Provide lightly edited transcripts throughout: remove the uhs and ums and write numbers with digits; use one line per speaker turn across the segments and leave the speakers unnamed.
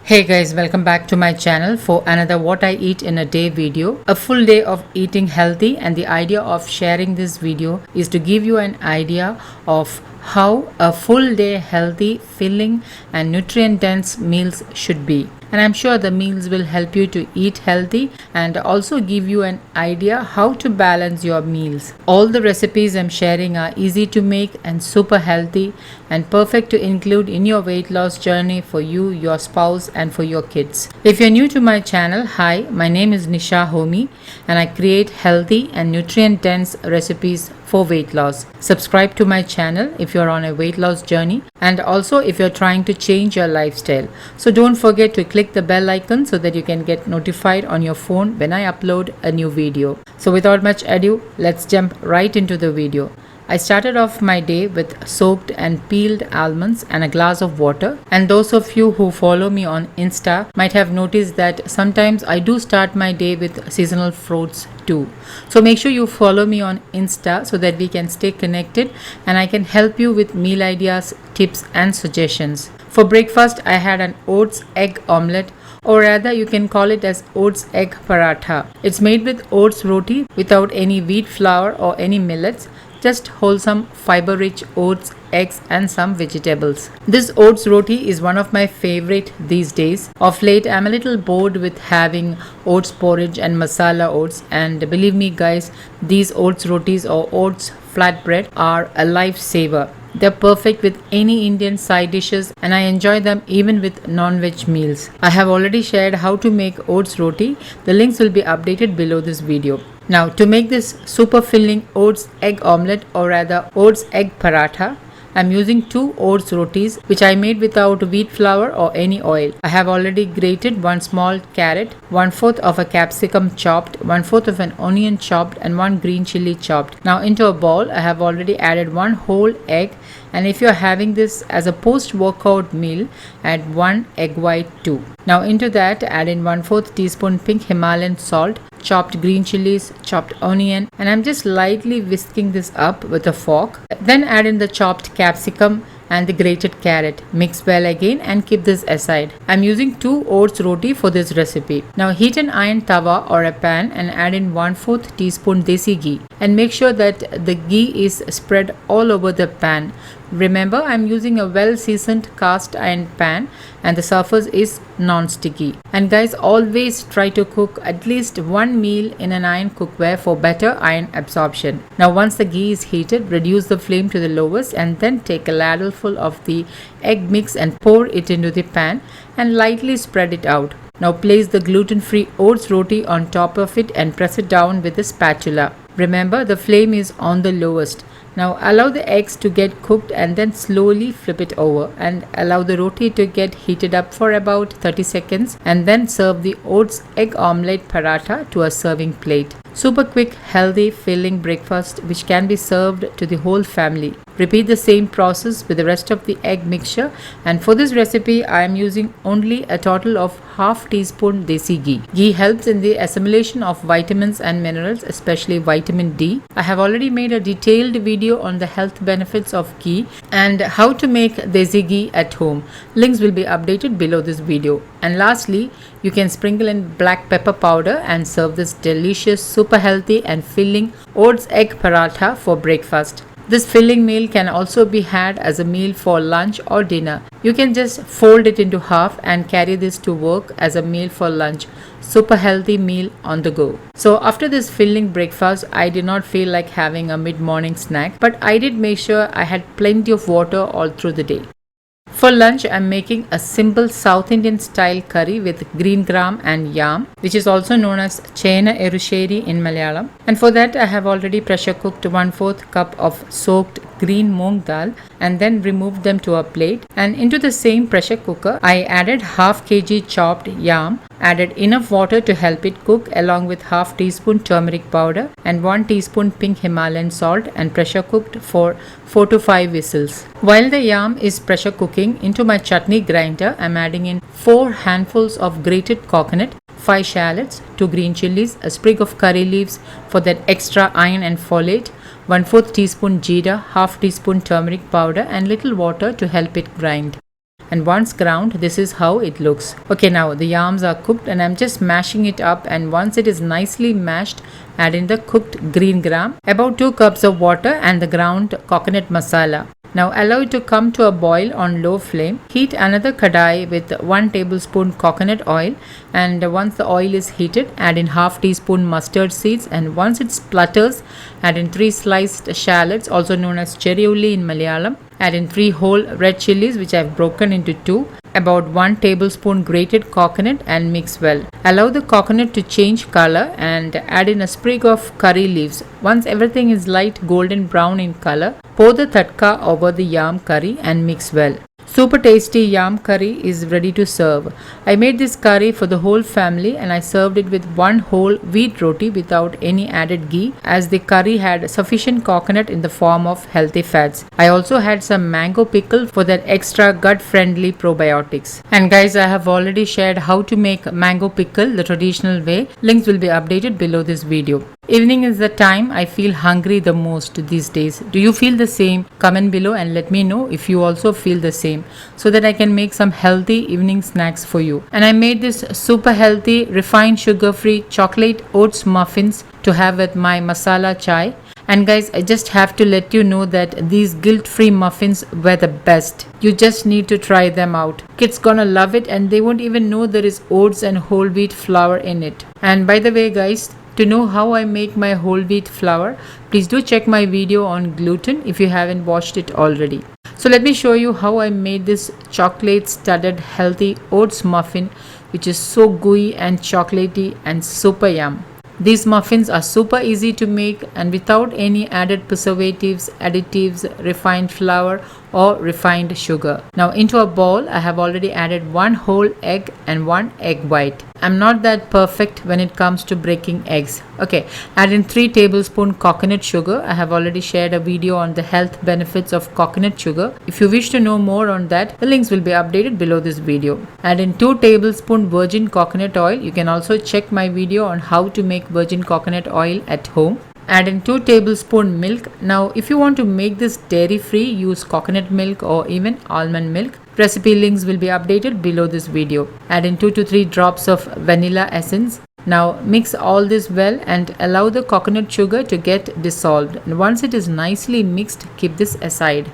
Hey guys, welcome back to my channel for another what I eat in a day video. A full day of eating healthy, and the idea of sharing this video is to give you an idea of how a full day healthy, filling and nutrient dense meals should be. And I'm sure the meals will help you to eat healthy and also give you an idea how to balance your meals. All the recipes I'm sharing are easy to make and super healthy and perfect to include in your weight loss journey for you, your spouse and for your kids. If you're new to my channel, hi, my name is Nisha Homi and I create healthy and nutrient dense recipes for weight loss. Subscribe to my channel if you're on a weight loss journey and also if you're trying to change your lifestyle. So don't forget to click the bell icon so that you can get notified on your phone when I upload a new video. So without much ado, let's jump right into the video. I started off my day with soaked and peeled almonds and a glass of water. And those of you who follow me on Insta might have noticed that sometimes I do start my day with seasonal fruits too. So make sure you follow me on Insta so that we can stay connected and I can help you with meal ideas, tips and suggestions. For breakfast, I had an oats egg omelette, or rather you can call it as oats egg paratha. It's made with oats roti without any wheat flour or any millets. Just wholesome fiber-rich oats, eggs and some vegetables. This oats roti is one of my favorite these days. Of late, I'm a little bored with having oats porridge and masala oats, and believe me guys, these oats rotis or oats flatbread are a lifesaver. They're perfect with any Indian side dishes and I enjoy them even with non-veg meals. I have already shared how to make oats roti. The links will be updated below this video. Now to make this super filling oats egg omelette, or rather oats egg paratha, I'm using 2 oats rotis which I made without wheat flour or any oil. I have already grated 1 small carrot, 1/4 of a capsicum chopped, 1/4 of an onion chopped and 1 green chili chopped. Now into a bowl I have already added 1 whole egg, and if you're having this as a post-workout meal, add 1 egg white too. Now into that add in 1/4 teaspoon pink Himalayan salt, chopped green chilies, chopped onion, and I'm just lightly whisking this up with a fork. Then add in the chopped capsicum and the grated carrot. Mix well again and keep this aside. I'm using 2 oats roti for this recipe. Now heat an iron tawa or a pan and add in 1/4 teaspoon desi ghee and make sure that the ghee is spread all over the pan. Remember, I'm using a well seasoned cast iron pan and the surface is non-sticky. And guys, always try to cook at least 1 meal in an iron cookware for better iron absorption. Now once the ghee is heated, reduce the flame to the lowest and then take a ladleful of the egg mix and pour it into the pan and lightly spread it out. Now place the gluten-free oats roti on top of it and press it down with a spatula. Remember, the flame is on the lowest. Now allow the eggs to get cooked and then slowly flip it over and allow the roti to get heated up for about 30 seconds and then serve the oats egg omelette paratha to a serving plate. Super quick, healthy, filling breakfast which can be served to the whole family. Repeat the same process with the rest of the egg mixture, and for this recipe I am using only a total of half teaspoon desi ghee. Ghee helps in the assimilation of vitamins and minerals, especially vitamin D. I have already made a detailed video on the health benefits of ghee and how to make desi ghee at home. Links will be updated below this video. And lastly, you can sprinkle in black pepper powder and serve this delicious, super healthy and filling oats egg paratha for breakfast. This filling meal can also be had as a meal for lunch or dinner. You can just fold it into half and carry this to work as a meal for lunch. Super healthy meal on the go. So after this filling breakfast, I did not feel like having a mid-morning snack, but I did make sure I had plenty of water all through the day. For lunch, I'm making a simple South Indian style curry with green gram and yam, which is also known as chena erusheri in Malayalam. And for that, I have already pressure cooked 1/4 cup of soaked green moong dal and then removed them to a plate. And into the same pressure cooker, I added half kg chopped yam, added enough water to help it cook along with half teaspoon turmeric powder and 1 teaspoon pink Himalayan salt and pressure cooked for 4 to 5 whistles. While the yam is pressure cooking, into my chutney grinder, I'm adding in 4 handfuls of grated coconut, 5 shallots, 2 green chilies, a sprig of curry leaves for that extra iron and folate, 1/4 teaspoon jeera, half teaspoon turmeric powder and little water to help it grind. and once ground, this is how it looks. Okay, now the yams are cooked and I'm just mashing it up, and once it is nicely mashed, add in the cooked green gram, about 2 cups of water and the ground coconut masala. Now allow it to come to a boil on low flame. Heat another kadai with 1 tablespoon coconut oil, and once the oil is heated, add in half teaspoon mustard seeds, and once it splutters, add in 3 sliced shallots, also known as cherry in Malayalam. Add in 3 whole red chilies which I have broken into 2, about 1 tablespoon grated coconut, and mix well. Allow the coconut to change color and add in a sprig of curry leaves. Once everything is light golden brown in color, pour the tadka over the yam curry and mix well. Super tasty yam curry is ready to serve. I made this curry for the whole family and I served it with 1 whole wheat roti without any added ghee, as the curry had sufficient coconut in the form of healthy fats. I also had some mango pickle for that extra gut friendly probiotics. And guys, I have already shared how to make mango pickle the traditional way. Links will be updated below this video. Evening is the time I feel hungry the most these days. Do you feel the same? Comment below and let me know if you also feel the same, so that I can make some healthy evening snacks for you. And I made this super healthy, refined sugar-free chocolate oats muffins to have with my masala chai. And guys, I just have to let you know that these guilt-free muffins were the best. You just need to try them out. Kids gonna love it and they won't even know there is oats and whole wheat flour in it. And by the way guys, to know how I make my whole wheat flour, please do check my video on gluten if you haven't watched it already. So let me show you how I made this chocolate studded healthy oats muffin, which is so gooey and chocolatey and super yum. These muffins are super easy to make and without any added preservatives, additives, refined flour or refined sugar. Now into a bowl, I have already added 1 whole egg and 1 egg white. I'm not that perfect when it comes to breaking eggs. Okay, add in 3 tablespoons coconut sugar. I have already shared a video on the health benefits of coconut sugar. If you wish to know more on that, the links will be updated below this video. Add in 2 tablespoons virgin coconut oil. You can also check my video on how to make virgin coconut oil at home. Add in 2 tablespoons milk. Now if you want to make this dairy free, use coconut milk or even almond milk. Recipe links will be updated below this video. Add in 2 to 3 drops of vanilla essence. Now mix all this well and allow the coconut sugar to get dissolved. And once it is nicely mixed, keep this aside.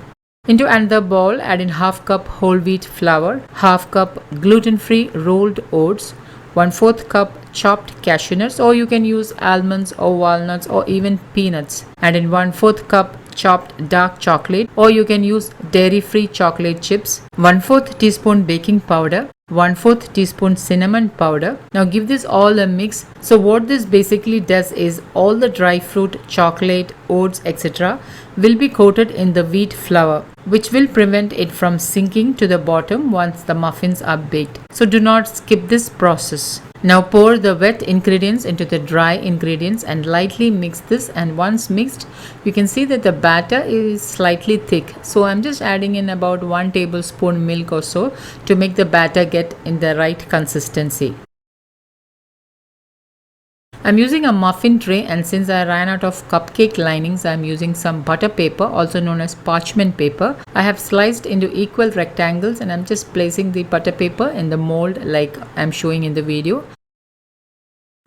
Into another bowl, add in half cup whole wheat flour, half cup gluten-free rolled oats, 1/4 cup chopped cashew nuts, or you can use almonds or walnuts or even peanuts. Add in 1/4 cup chopped dark chocolate, or you can use dairy-free chocolate chips, 1/4 teaspoon baking powder, 1/4 teaspoon cinnamon powder. Now give this all a mix. So what this basically does is all the dry fruit, chocolate, oats, etc. will be coated in the wheat flour, which will prevent it from sinking to the bottom once the muffins are baked. So do not skip this process. Now pour the wet ingredients into the dry ingredients and lightly mix this, and once mixed, you can see that the batter is slightly thick. So I'm just adding in about 1 tablespoon milk or so to make the batter get in the right consistency. I'm using a muffin tray, and since I ran out of cupcake linings, I'm using some butter paper, also known as parchment paper. I have sliced into equal rectangles and I'm just placing the butter paper in the mold like I'm showing in the video.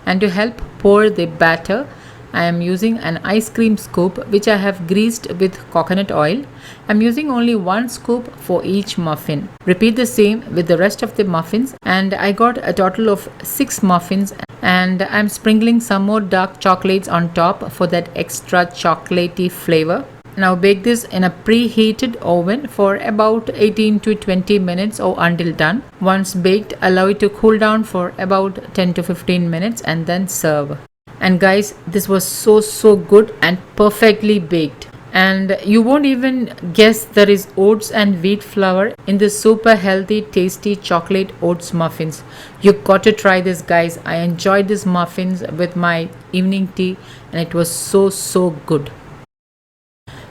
And to help pour the batter, I am using an ice cream scoop which I have greased with coconut oil. I'm using only 1 scoop for each muffin. Repeat the same with the rest of the muffins, and I got a total of 6 muffins, and I'm sprinkling some more dark chocolates on top for that extra chocolatey flavor. Now bake this in a preheated oven for about 18 to 20 minutes or until done. Once baked, allow it to cool down for about 10 to 15 minutes and then serve. And guys, this was so good and perfectly baked. And you won't even guess there is oats and wheat flour in this super healthy, tasty chocolate oats muffins. You got to try this, guys. I enjoyed these muffins with my evening tea and it was so good.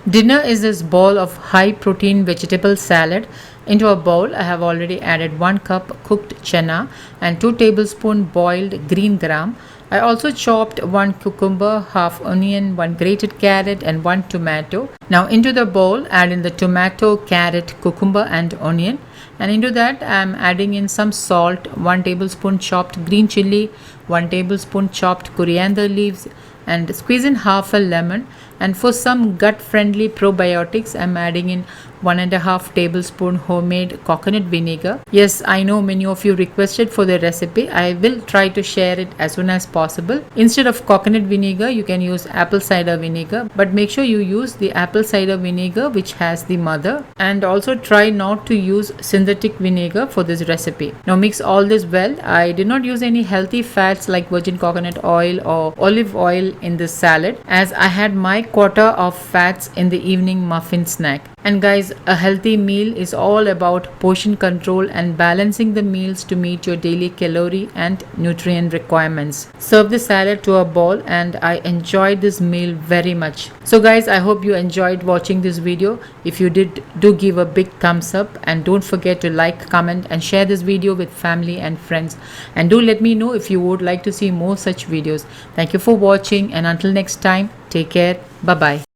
Dinner is this bowl of high protein vegetable salad. Into a bowl, I have already added 1 cup cooked chana and 2 tablespoons boiled green gram. I also chopped 1 cucumber, half onion, 1 grated carrot and 1 tomato. Now into the bowl, add in the tomato, carrot, cucumber and onion. And into that I am adding in some salt, 1 tablespoon chopped green chili, 1 tablespoon chopped coriander leaves, and squeeze in half a lemon. And for some gut friendly probiotics, I'm adding in 1.5 tablespoon homemade coconut vinegar. Yes, I know many of you requested for the recipe. I will try to share it as soon as possible. Instead of coconut vinegar, you can use apple cider vinegar, but make sure you use the apple cider vinegar which has the mother, and also try not to use synthetic vinegar for this recipe. Now mix all this well. I did not use any healthy fats like virgin coconut oil or olive oil in this salad, as I had my quota of fats in the evening muffin snack. And guys, a healthy meal is all about portion control and balancing the meals to meet your daily calorie and nutrient requirements. Serve the salad to a bowl, and I enjoyed this meal very much. So guys, I hope you enjoyed watching this video. If you did, do give a big thumbs up, and don't forget to like, comment and share this video with family and friends. And do let me know if you would like to see more such videos. Thank you for watching, and until next time, take care. Bye bye.